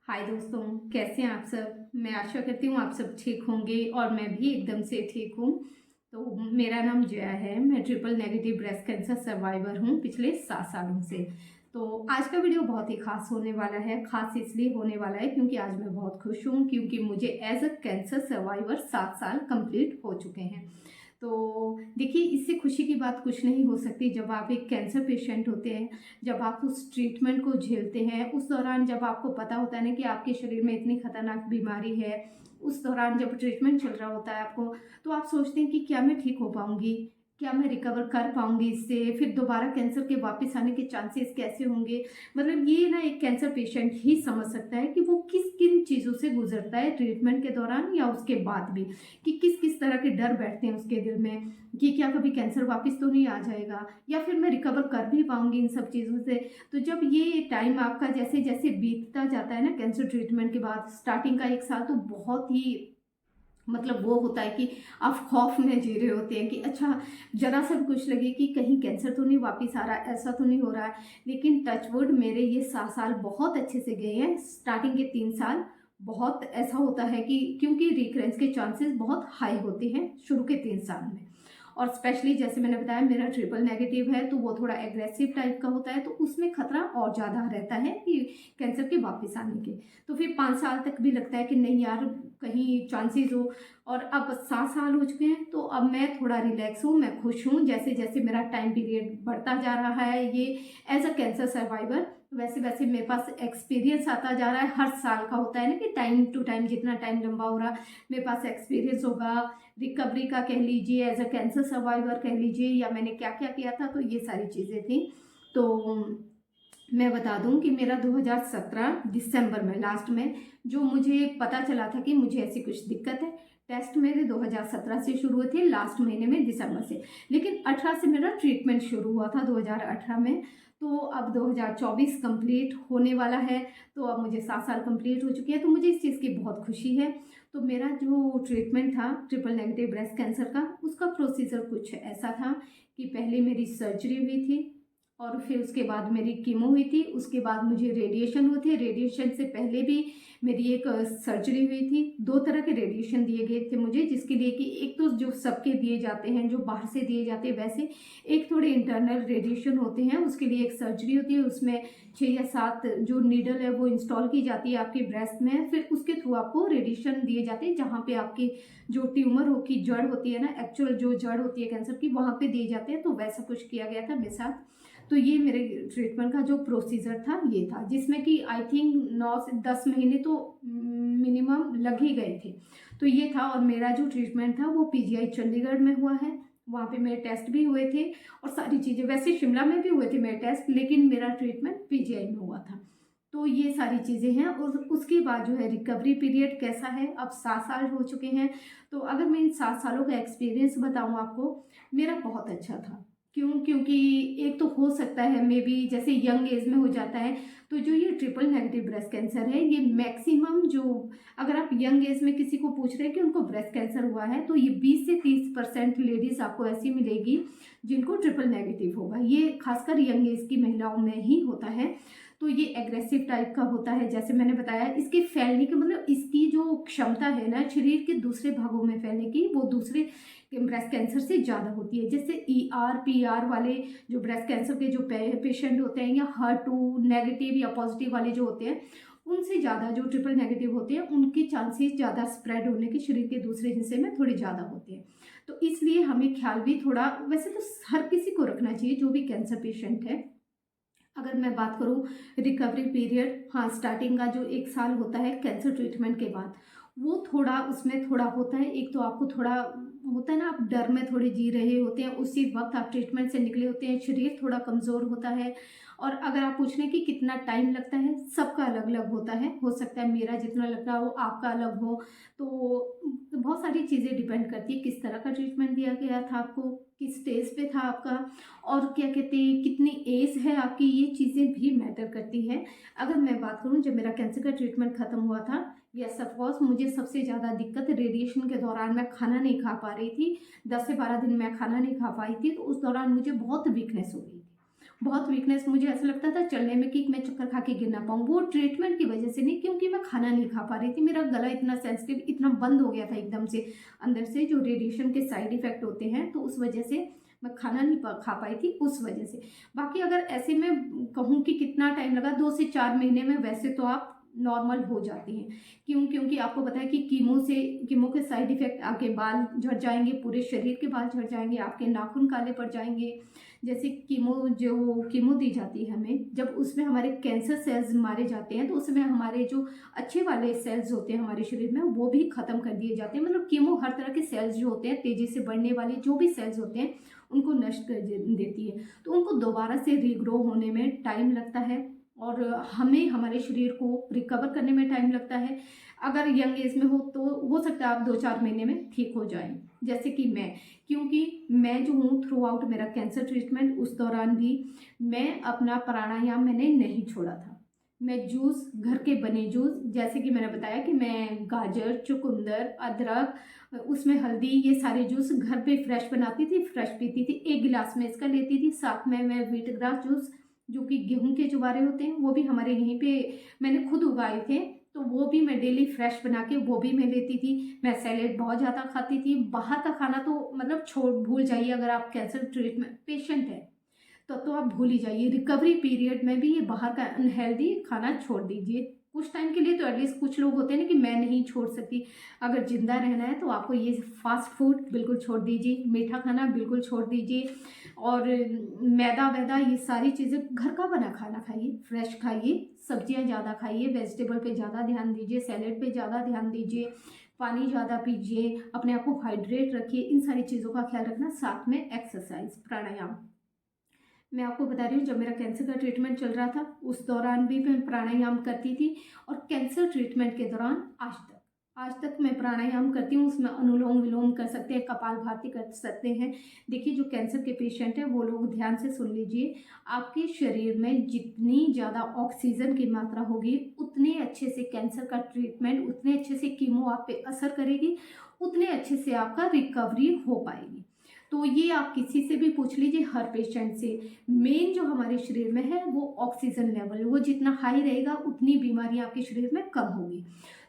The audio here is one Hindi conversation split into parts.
हाय दोस्तों, कैसे हैं आप सब। मैं आशा करती हूँ आप सब ठीक होंगे और मैं भी एकदम से ठीक हूँ। तो मेरा नाम जया है। मैं triple negative breast cancer survivor हूँ पिछले 7 सालों से। तो आज का वीडियो बहुत ही खास होने वाला है। खास इसलिए होने वाला है क्योंकि आज मैं बहुत खुश हूँ, क्योंकि मुझे एज अ कैंसर सर्वाइवर 7 साल कंप्लीट हो चुके हैं। तो देखिए, इससे खुशी की बात कुछ नहीं हो सकती। जब आप एक कैंसर पेशेंट होते हैं, जब आप उस ट्रीटमेंट को झेलते हैं, उस दौरान जब आपको पता होता है ना कि आपके शरीर में इतनी खतरनाक बीमारी है, उस दौरान जब ट्रीटमेंट चल रहा होता है आपको, तो आप सोचते हैं कि क्या मैं ठीक हो पाऊंगी, क्या मैं रिकवर कर पाऊंगी इससे, फिर दोबारा कैंसर के वापस आने के चांसेस कैसे होंगे। मतलब ये ना एक कैंसर पेशेंट ही समझ सकता है कि वो किस किन चीज़ों से गुजरता है ट्रीटमेंट के दौरान या उसके बाद भी, कि किस किस तरह के डर बैठते हैं उसके दिल में कि क्या कभी कैंसर वापस तो नहीं आ जाएगा, या फिर मैं रिकवर कर भी पाऊंगी इन सब चीज़ों से। तो जब ये टाइम आपका जैसे जैसे बीतता जाता है ना कैंसर ट्रीटमेंट के बाद, स्टार्टिंग का 1 साल तो बहुत ही मतलब वो होता है कि आप खौफ में जी रहे होते हैं कि अच्छा, जरा सा भी कुछ लगे कि कहीं कैंसर तो नहीं वापस आ रहा है, ऐसा तो नहीं हो रहा है। लेकिन टचवुड मेरे ये 7 साल बहुत अच्छे से गए हैं। स्टार्टिंग के 3 साल बहुत ऐसा होता है कि क्योंकि रिकरेंस के चांसेस बहुत हाई होते हैं शुरू के 3 साल में। और स्पेशली जैसे मैंने बताया मेरा ट्रिपल नेगेटिव है, तो वो थोड़ा एग्रेसिव टाइप का होता है, तो उसमें खतरा और ज़्यादा रहता है कि कैंसर के वापस आने के। तो फिर 5 साल तक भी लगता है कि नहीं यार, कहीं चांसेस हो। और अब 7 साल हो चुके हैं, तो अब मैं थोड़ा रिलैक्स हूँ, मैं खुश हूँ। जैसे जैसे मेरा टाइम पीरियड बढ़ता जा रहा है ये एज अ कैंसर सर्वाइवर, वैसे वैसे मेरे पास एक्सपीरियंस आता जा रहा है। हर साल का होता है ना कि टाइम टू टाइम जितना टाइम लंबा हो रहा, मेरे पास एक्सपीरियंस होगा रिकवरी का, कह लीजिए एज अ कैंसर सर्वाइवर कह लीजिए, या मैंने क्या क्या किया था। तो ये सारी चीज़ें थी। तो मैं बता दूं कि मेरा 2017 दिसंबर में लास्ट में जो मुझे पता चला था कि मुझे ऐसी कुछ दिक्कत है, टेस्ट मेरे 2017 से शुरू हुए थे, लास्ट महीने में दिसंबर से। लेकिन 18 से मेरा ट्रीटमेंट शुरू हुआ था, 2018 में। तो अब 2024 कंप्लीट होने वाला है। तो अब मुझे 7 साल कंप्लीट हो चुके हैं, तो मुझे इस चीज़ की बहुत खुशी है। तो मेरा जो ट्रीटमेंट था ट्रिपल नेगेटिव ब्रेस्ट कैंसर का, उसका प्रोसीजर कुछ ऐसा था कि पहले मेरी सर्जरी हुई थी, और फिर उसके बाद मेरी कीमो हुई थी, उसके बाद मुझे रेडिएशन हुए थे। रेडिएशन से पहले भी मेरी एक सर्जरी हुई थी। 2 तरह के रेडिएशन दिए गए थे मुझे, जिसके लिए कि एक तो जो सबके दिए जाते हैं, जो बाहर से दिए जाते हैं वैसे, एक थोड़े इंटरनल रेडिएशन होते हैं, उसके लिए एक सर्जरी होती है। उसमें 6 या 7 जो नीडल है वो इंस्टॉल की जाती है आपके ब्रेस्ट में, फिर उसके थ्रू आपको रेडिएशन दिए जाते हैं जहाँ पे आपकी जो ट्यूमर हो की जड़ होती है ना, एक्चुअल जो जड़ होती है कैंसर की, वहाँ पे दिए जाते हैं। तो वैसा कुछ किया गया था मेरे साथ। तो ये मेरे ट्रीटमेंट का जो प्रोसीजर था ये था, जिसमें कि आई थिंक 9 से 10 महीने तो मिनिमम लग ही गए थे। तो ये था। और मेरा जो ट्रीटमेंट था वो पीजीआई चंडीगढ़ में हुआ है। वहाँ पे मेरे टेस्ट भी हुए थे और सारी चीज़ें, वैसे शिमला में भी हुए थे मेरे टेस्ट, लेकिन मेरा ट्रीटमेंट पीजीआई में हुआ था। तो ये सारी चीज़ें हैं। और उसके बाद जो है रिकवरी पीरियड कैसा है, अब 7 साल हो चुके हैं। तो अगर मैं इन 7 सालों का एक्सपीरियंस बताऊँ आपको, मेरा बहुत अच्छा था। क्यों? क्योंकि एक तो हो सकता है मे बी जैसे यंग एज में हो जाता है, तो जो ये ट्रिपल नेगेटिव ब्रेस्ट कैंसर है, ये मैक्सिमम जो, अगर आप यंग एज में किसी को पूछ रहे हैं कि उनको ब्रेस्ट कैंसर हुआ है, तो ये 20 से 30% लेडीज आपको ऐसी मिलेगी जिनको ट्रिपल नेगेटिव होगा। ये खासकर यंग एज की महिलाओं में ही होता है। तो ये एग्रेसिव टाइप का होता है, जैसे मैंने बताया। इसके फैलने के मतलब इसकी जो क्षमता है ना शरीर के दूसरे भागों में फैलने की, वो दूसरे ब्रेस्ट कैंसर से ज़्यादा होती है। जैसे ER PR वाले जो ब्रेस्ट कैंसर के जो पेशेंट होते हैं, या HER2 नेगेटिव या पॉजिटिव वाले जो होते हैं, उनसे ज़्यादा जो ट्रिपल नेगेटिव होते हैं, उनके चांसेस ज़्यादा स्प्रेड होने के शरीर के दूसरे हिस्से में थोड़े ज़्यादा होते हैं। तो इसलिए हमें ख्याल भी थोड़ा, वैसे तो हर किसी को रखना चाहिए जो भी कैंसर पेशेंट है। अगर मैं बात करूं रिकवरी पीरियड, हाँ, स्टार्टिंग का जो 1 साल होता है कैंसर ट्रीटमेंट के बाद, वो थोड़ा उसमें थोड़ा होता है। एक तो आपको थोड़ा होता है ना, आप डर में थोड़े जी रहे होते हैं, उसी वक्त आप ट्रीटमेंट से निकले होते हैं, शरीर थोड़ा कमज़ोर होता है। और अगर आप पूछ रहे हैं कि कितना टाइम लगता है, सबका अलग अलग होता है। हो सकता है मेरा जितना लगता हो आपका अलग हो। तो बहुत सारी चीज़ें डिपेंड करती है किस तरह का ट्रीटमेंट दिया गया था आपको, किस स्टेज पे था आपका, और क्या कहते हैं कितनी एज है आपकी, ये चीज़ें भी मैटर करती है। अगर मैं बात करूं, जब मेरा कैंसर का ट्रीटमेंट खत्म हुआ था, यस ऑफ कोर्स मुझे सबसे ज़्यादा दिक्कत रेडिएशन के दौरान, मैं खाना नहीं खा पा रही थी। 10 से 12 दिन मैं खाना नहीं खा पाई थी। तो उस दौरान मुझे बहुत वीकनेस हो गई थी, बहुत वीकनेस। मुझे ऐसा लगता था चलने में कि मैं चक्कर खा के गिर ना पाऊँ। वो ट्रीटमेंट की वजह से नहीं, क्योंकि मैं खाना नहीं खा पा रही थी, मेरा गला इतना सेंसिटिव, इतना बंद हो गया था एकदम से अंदर से, जो रेडिएशन के साइड इफ़ेक्ट होते हैं, तो उस वजह से मैं खाना नहीं खा पाई थी उस वजह से। बाकी अगर ऐसे में कहूँ कि कितना टाइम लगा, 2 से 4 महीने में वैसे तो आप नॉर्मल हो जाती हैं। क्यों? क्योंकि आपको पता है कि कीमो के साइड इफ़ेक्ट, आपके बाल झड़ जाएँगे, पूरे शरीर के बाल झड़ जाएँगे, आपके नाखून काले पड़ जाएँगे। जैसे कीमो दी जाती है हमें, जब उसमें हमारे कैंसर सेल्स मारे जाते हैं, तो उसमें हमारे जो अच्छे वाले सेल्स होते हैं हमारे शरीर में, वो भी ख़त्म कर दिए जाते हैं। मतलब कीमो हर तरह के सेल्स जो होते हैं, तेज़ी से बढ़ने वाले जो भी सेल्स होते हैं, उनको नष्ट कर देती है। तो उनको दोबारा से रीग्रो होने में टाइम लगता है, और हमें हमारे शरीर को रिकवर करने में टाइम लगता है। अगर यंग एज में हो तो हो सकता है आप 2-4 महीने में ठीक हो जाएँ। जैसे कि मैं, क्योंकि मैं जो हूँ थ्रू आउट मेरा कैंसर ट्रीटमेंट, उस दौरान भी मैं अपना प्राणायाम मैंने नहीं छोड़ा था। मैं जूस, घर के बने जूस, जैसे कि मैंने बताया कि मैं गाजर, चुकंदर, अदरक, उसमें हल्दी, ये सारे जूस घर पे फ्रेश बनाती थी, फ्रेश पीती थी। 1 गिलास मैं इसका लेती थी, साथ में मैं व्हीट ग्रास जूस, जो कि गेहूँ के जुबारे होते हैं, वो भी हमारे यहीं पे मैंने खुद उगाए थे, तो वो भी मैं डेली फ्रेश बना के वो भी मैं लेती थी। मैं सैलेड बहुत ज़्यादा खाती थी। बाहर का खाना तो मतलब भूल जाइए, अगर आप कैंसर ट्रीटमेंट पेशेंट हैं तो आप भूल ही जाइए। रिकवरी पीरियड में भी ये बाहर का अनहेल्दी खाना छोड़ दीजिए कुछ टाइम के लिए। तो एटलीस्ट कुछ लोग होते हैं ना कि मैं नहीं छोड़ सकती, अगर ज़िंदा रहना है तो आपको ये फास्ट फूड बिल्कुल छोड़ दीजिए, मीठा खाना बिल्कुल छोड़ दीजिए, और मैदा वैदा ये सारी चीज़ें, घर का बना खाना खाइए, फ्रेश खाइए, सब्जियां ज़्यादा खाइए, वेजिटेबल पे ज़्यादा ध्यान दीजिए, सैलेड पे ज़्यादा ध्यान दीजिए, पानी ज़्यादा पीजिए, अपने आप को हाइड्रेट रखिए। इन सारी चीज़ों का ख्याल रखना, साथ में एक्सरसाइज, प्राणायाम। मैं आपको बता रही हूँ, जब मेरा कैंसर का ट्रीटमेंट चल रहा था उस दौरान भी मैं प्राणायाम करती थी, और कैंसर ट्रीटमेंट के दौरान आज तक मैं प्राणायाम करती हूँ। उसमें अनुलोम विलोम कर सकते हैं, कपालभाति कर सकते हैं। देखिए, जो कैंसर के पेशेंट हैं वो लोग ध्यान से सुन लीजिए, आपके शरीर में जितनी ज़्यादा ऑक्सीजन की मात्रा होगी, उतने अच्छे से कैंसर का ट्रीटमेंट, उतने अच्छे से कीमो आप पे असर करेगी, उतने अच्छे से आपका रिकवरी हो पाएगी। तो ये आप किसी से भी पूछ लीजिए, हर पेशेंट से, मेन जो हमारे शरीर में है वो ऑक्सीजन लेवल, वो जितना हाई रहेगा उतनी बीमारियां आपके शरीर में कम होगी।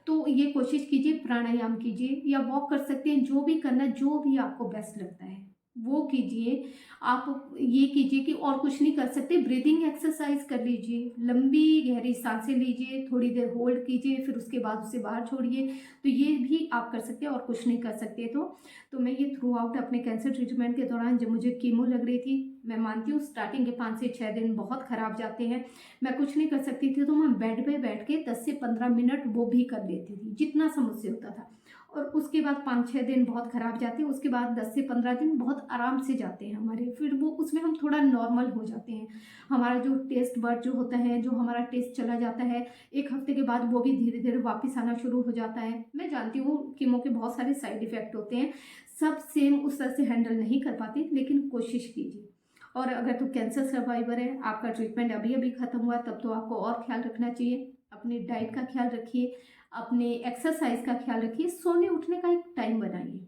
तो ये कोशिश कीजिए, प्राणायाम कीजिए, या वॉक कर सकते हैं, जो भी करना, जो भी आपको बेस्ट लगता है वो कीजिए। आप ये कीजिए कि और कुछ नहीं कर सकते, ब्रीदिंग एक्सरसाइज कर लीजिए, लंबी गहरी सांसें लीजिए, थोड़ी देर होल्ड कीजिए, फिर उसके बाद उसे बाहर छोड़िए। तो ये भी आप कर सकते हैं, और कुछ नहीं कर सकते तो मैं ये थ्रू आउट अपने कैंसर ट्रीटमेंट के दौरान, जब मुझे कीमो लग रही थी, मैं मानती हूँ स्टार्टिंग के 5 से 6 दिन बहुत ख़राब जाते हैं, मैं कुछ नहीं कर सकती थी, तो मैं बेड पे बैठ के 10 से 15 मिनट वो भी कर लेती थी, जितना सा मुझसे होता था। और उसके बाद 5-6 दिन बहुत ख़राब जाते हैं, उसके बाद 10 से 15 दिन बहुत आराम से जाते हैं हमारे, फिर वो उसमें हम थोड़ा नॉर्मल हो जाते हैं। हमारा जो टेस्ट बर्ड जो होता है, जो हमारा टेस्ट चला जाता है, 1 हफ्ते के बाद वो भी धीरे धीरे वापस आना शुरू हो जाता है। मैं जानती हूँ कीमो के बहुत सारे साइड इफ़ेक्ट होते हैं, सब सेम उस तरह से हैंडल नहीं कर पाती, लेकिन कोशिश कीजिए। और अगर तो कैंसर सर्वाइवर है, आपका ट्रीटमेंट अभी अभी ख़त्म हुआ, तब तो आपको और ख्याल रखना चाहिए। अपनी डाइट का ख्याल रखिए, अपने एक्सरसाइज का ख्याल रखिए, सोने उठने का एक टाइम बनाइए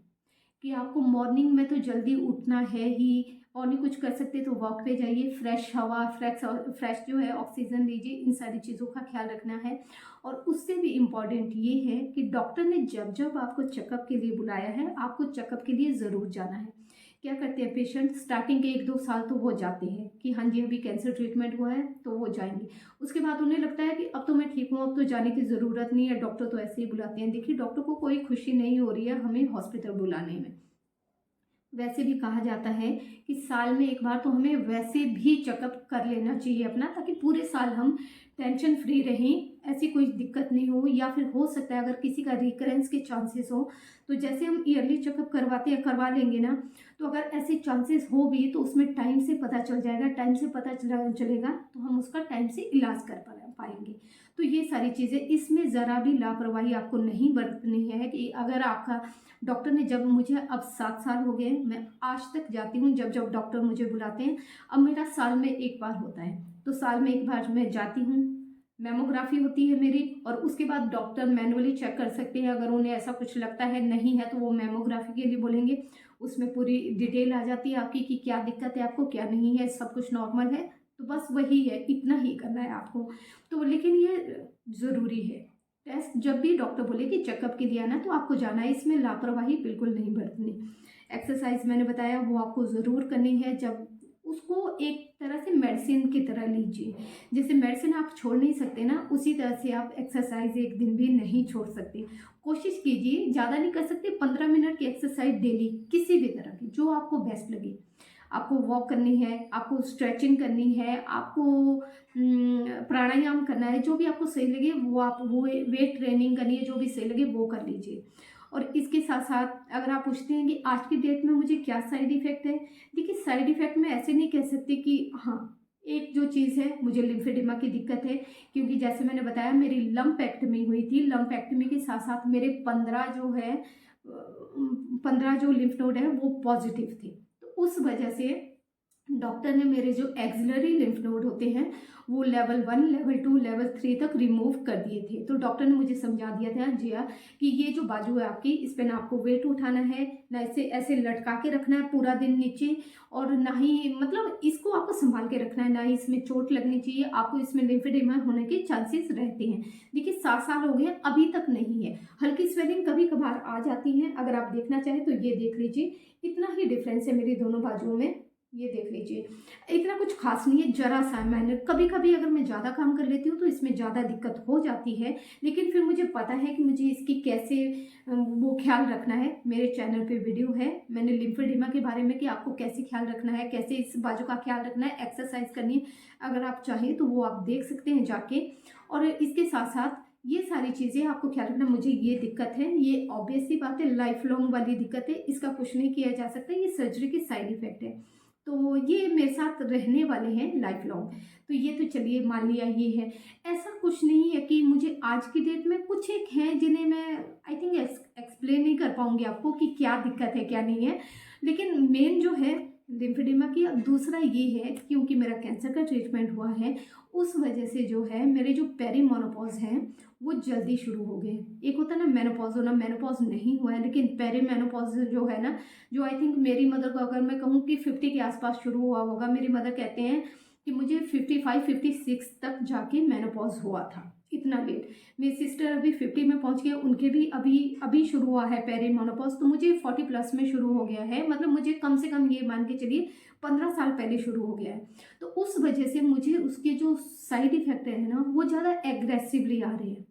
कि आपको मॉर्निंग में तो जल्दी उठना है ही, और नहीं कुछ कर सकते तो वॉक पे जाइए, फ्रेश हवा, फ्रेश जो है ऑक्सीजन लीजिए, इन सारी चीज़ों का ख्याल रखना है। और उससे भी इम्पॉर्टेंट ये है कि डॉक्टर ने जब जब आपको चेकअप के लिए बुलाया है, आपको चेकअप के लिए ज़रूर जाना है। क्या करते हैं पेशेंट, स्टार्टिंग के 1-2 साल तो वो जाते हैं कि हाँ जी अभी कैंसर ट्रीटमेंट हुआ है तो वो जाएंगे, उसके बाद उन्हें लगता है कि अब तो मैं ठीक हूँ, अब तो जाने की ज़रूरत नहीं है, डॉक्टर तो ऐसे ही बुलाते हैं। देखिए, डॉक्टर को कोई खुशी नहीं हो रही है हमें हॉस्पिटल बुलाने में। वैसे भी कहा जाता है कि साल में एक बार तो हमें वैसे भी चेकअप कर लेना चाहिए अपना, ताकि पूरे साल हम टेंशन फ्री रहें, ऐसी कोई दिक्कत नहीं हो, या फिर हो सकता है अगर किसी का रिकरेंस के चांसेस हो, तो जैसे हम ईयरली चेकअप करवाते हैं, करवा लेंगे ना, तो अगर ऐसे चांसेस हो भी तो उसमें टाइम से पता चल जाएगा, टाइम से पता चलेगा तो हम उसका टाइम से इलाज कर पाएंगे। तो ये सारी चीज़ें, इसमें ज़रा भी लापरवाही आपको नहीं बरतनी है कि अगर आपका डॉक्टर ने, जब मुझे अब 7 साल हो गए, मैं आज तक जाती हूँ जब जब डॉक्टर मुझे बुलाते हैं। अब मेरा साल में 1 बार होता है, तो साल में 1 बार मैं जाती हूँ, मेमोग्राफी होती है मेरी, और उसके बाद डॉक्टर मैनुअली चेक कर सकते हैं। अगर उन्हें ऐसा कुछ लगता है नहीं है तो वो मेमोग्राफी के लिए बोलेंगे, उसमें पूरी डिटेल आ जाती है आपकी कि क्या दिक्कत है आपको, क्या नहीं है, सब कुछ नॉर्मल है, तो बस वही है, इतना ही करना है आपको। तो लेकिन ये ज़रूरी है, टेस्ट जब भी डॉक्टर बोले कि चेकअप के लिए आना तो आपको जाना है, इसमें लापरवाही बिल्कुल नहीं बरतनी। एक्सरसाइज मैंने बताया वो आपको ज़रूर करनी है, जब उसको एक तरह से मेडिसिन की तरह लीजिए। जैसे मेडिसिन आप छोड़ नहीं सकते ना, उसी तरह से आप एक्सरसाइज एक दिन भी नहीं छोड़ सकते। कोशिश कीजिए, ज़्यादा नहीं कर सकते, 15 मिनट की एक्सरसाइज डेली किसी भी तरह की जो आपको बेस्ट लगे। आपको वॉक करनी है, आपको स्ट्रेचिंग करनी है, आपको प्राणायाम करना है, जो भी आपको सही लगे वो आप वो वेट ट्रेनिंग करनी है, जो भी सही लगे वो कर लीजिए। और इसके साथ साथ अगर आप पूछते हैं कि आज की डेट में मुझे क्या साइड इफ़ेक्ट है, देखिए साइड इफ़ेक्ट मैं ऐसे नहीं कह सकती कि हाँ एक जो चीज़ है मुझे लिम्फेडिमा की दिक्कत है, क्योंकि जैसे मैंने बताया मेरी लम्पेक्टमी हुई थी। लम्पेक्टमी के साथ साथ मेरे 15 जो लिम्फ नोड है वो पॉजिटिव थे। तो उस वजह से डॉक्टर ने मेरे जो एक्सिलरी लिम्फ नोड होते हैं वो लेवल 1, लेवल 2, लेवल 3 तक रिमूव कर दिए थे। तो डॉक्टर ने मुझे समझा दिया था जिया कि ये जो बाजू है आपकी, इस पर ना आपको वेट उठाना है, ना इसे ऐसे लटका के रखना है पूरा दिन नीचे, और ना ही मतलब इसको आपको संभाल के रखना है, ना ही इसमें चोट लगनी चाहिए, आपको इसमें लिम्फेडिमा होने के चांसेस रहते हैं। देखिए 7 साल हो गए अभी तक नहीं है। हल्की स्वेलिंग कभी कभार आ जाती है, अगर आप देखना चाहें तो ये देख लीजिए, इतना ही डिफरेंस है मेरी दोनों बाजुओं में, ये देख लीजिए। इतना कुछ खास नहीं है, जरा सा मैंने कभी कभी अगर मैं ज़्यादा काम कर लेती हूँ तो इसमें ज़्यादा दिक्कत हो जाती है, लेकिन फिर मुझे पता है कि मुझे इसकी कैसे वो ख्याल रखना है। मेरे चैनल पे वीडियो है, मैंने लिम्फेडिमा के बारे में कि आपको कैसे ख्याल रखना है, कैसे इस बाजू का ख्याल रखना है, एक्सरसाइज करनी है, अगर आप चाहें तो वो आप देख सकते हैं जाके। और इसके साथ साथ ये सारी चीज़ें आपको ख्याल रखना, मुझे ये दिक्कत है, ये ऑब्वियस सी बात है, लाइफ लॉन्ग वाली दिक्कत है, इसका कुछ नहीं किया जा सकता, ये सर्जरी के साइड इफेक्ट है, तो ये मेरे साथ रहने वाले हैं लाइफ लॉन्ग। तो ये तो चलिए मान लिया ये है। ऐसा कुछ नहीं है कि मुझे आज की डेट में कुछ एक हैं जिन्हें मैं आई थिंक एक्सप्लेन नहीं कर पाऊंगी आपको कि क्या दिक्कत है क्या नहीं है, लेकिन मेन जो है लिम्फेडिमा की। दूसरा ये है क्योंकि मेरा कैंसर का ट्रीटमेंट हुआ है, उस वजह से जो है मेरे जो पेरीमेनोपॉज हैं वो जल्दी शुरू हो गए। एक होता है ना मेनोपॉज होना, मेनोपॉज नहीं हुआ है लेकिन पेरीमेनोपॉज जो है ना, जो आई थिंक मेरी मदर को अगर मैं कहूँ कि 50 के आसपास शुरू हुआ होगा, मेरी मदर कहते हैं कि मुझे 55 56 तक जाके मेनोपॉज हुआ था, इतना लेट। मेरी सिस्टर अभी 50 में पहुंच गए, उनके भी अभी अभी शुरू हुआ है पेरीमेनोपॉज, तो मुझे 40 प्लस में शुरू हो गया है, मतलब मुझे कम से कम ये मान के चलिए 15 साल पहले शुरू हो गया है। तो उस वजह से मुझे उसके जो साइड इफेक्ट है ना वो ज़्यादा एग्रेसिवली आ रहे हैं,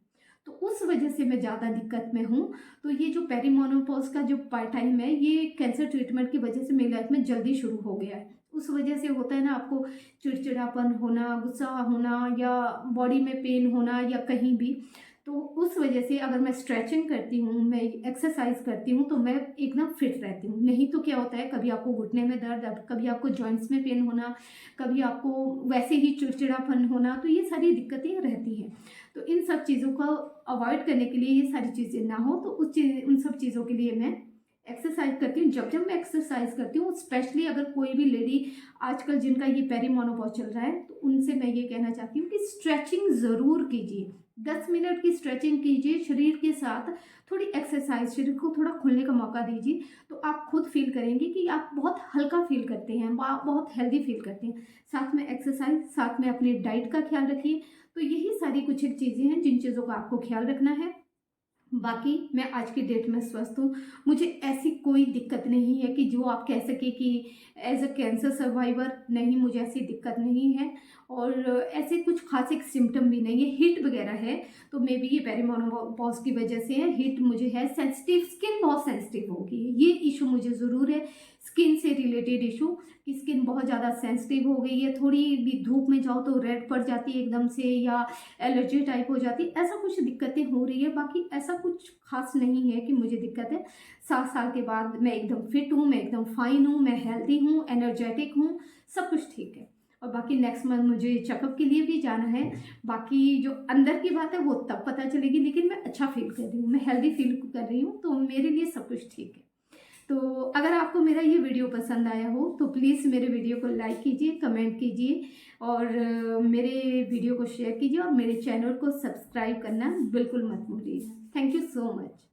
तो उस वजह से मैं ज़्यादा दिक्कत में हूँ। तो ये जो पेरीमेनोपॉज का जो टाइम है ये कैंसर ट्रीटमेंट की वजह से मेरी लाइफ में जल्दी शुरू हो गया है। उस वजह से होता है ना आपको चिड़चिड़ापन होना, गुस्सा होना, या बॉडी में पेन होना, या कहीं भी, तो उस वजह से अगर मैं स्ट्रेचिंग करती हूँ, मैं एक्सरसाइज करती हूँ, तो मैं एकदम फिट रहती हूँ। नहीं तो क्या होता है, कभी आपको घुटने में दर्द, कभी आपको जॉइंट्स में पेन होना, कभी आपको वैसे ही चिड़चिड़ापन होना, तो ये सारी दिक्कतें रहती हैं। तो इन सब चीज़ों को अवॉइड करने के लिए, ये सारी चीज़ें ना हो, तो उन सब चीज़ों के लिए मैं एक्सरसाइज करती हूँ। जब मैं एक्सरसाइज करती हूँ, स्पेशली अगर कोई भी लेडी आजकल जिनका ये पेरीमेनोपॉज चल रहा है, तो उनसे मैं ये कहना चाहती हूँ कि स्ट्रेचिंग ज़रूर कीजिए, 10 मिनट की स्ट्रेचिंग कीजिए, शरीर के साथ थोड़ी एक्सरसाइज, शरीर को थोड़ा खुलने का मौका दीजिए, तो आप खुद फील करेंगे कि आप बहुत हल्का फील करते हैं, आप बहुत हेल्दी फील करते हैं। साथ में एक्सरसाइज, साथ में अपनी डाइट का ख्याल रखिए। तो यही सारी कुछ एक चीज़ें हैं जिन चीज़ों का आपको ख्याल रखना है। बाकी मैं आज की डेट में स्वस्थ हूँ, मुझे ऐसी कोई दिक्कत नहीं है कि जो आप कह सके कि एज अ कैंसर सर्वाइवर, नहीं मुझे ऐसी दिक्कत नहीं है, और ऐसे कुछ खास एक सिम्टम भी नहीं है। हिट वगैरह है तो मे बी ये पेरीमेनोपॉज की वजह से है, हिट मुझे है, सेंसिटिव स्किन बहुत सेंसिटिव होगी, ये इशू मुझे ज़रूर है, स्किन से रिलेटेड इशू कि स्किन बहुत ज़्यादा सेंसिटिव हो गई है, थोड़ी भी धूप में जाओ तो रेड पड़ जाती है एकदम से, या एलर्जी टाइप हो जाती है, ऐसा कुछ दिक्कतें हो रही है। बाकी ऐसा कुछ खास नहीं है कि मुझे दिक्कत है। 7 साल के बाद मैं एकदम फिट हूँ, मैं एकदम फाइन हूँ, मैं हेल्दी हूँ, एनर्जेटिक हूँ, सब कुछ ठीक है। और बाकी नेक्स्ट मंथ मुझे चेकअप के लिए भी जाना है, बाकी जो अंदर की बात है वो तब पता चलेगी, लेकिन मैं अच्छा फील कर रही हूँ, मैं हेल्दी फील कर रही हूँ, तो मेरे लिए सब कुछ ठीक है। तो अगर आपको मेरा ये वीडियो पसंद आया हो तो प्लीज़ मेरे वीडियो को लाइक कीजिए, कमेंट कीजिए, और मेरे वीडियो को शेयर कीजिए, और मेरे चैनल को सब्सक्राइब करना बिल्कुल मत भूलिए। Thank you so much.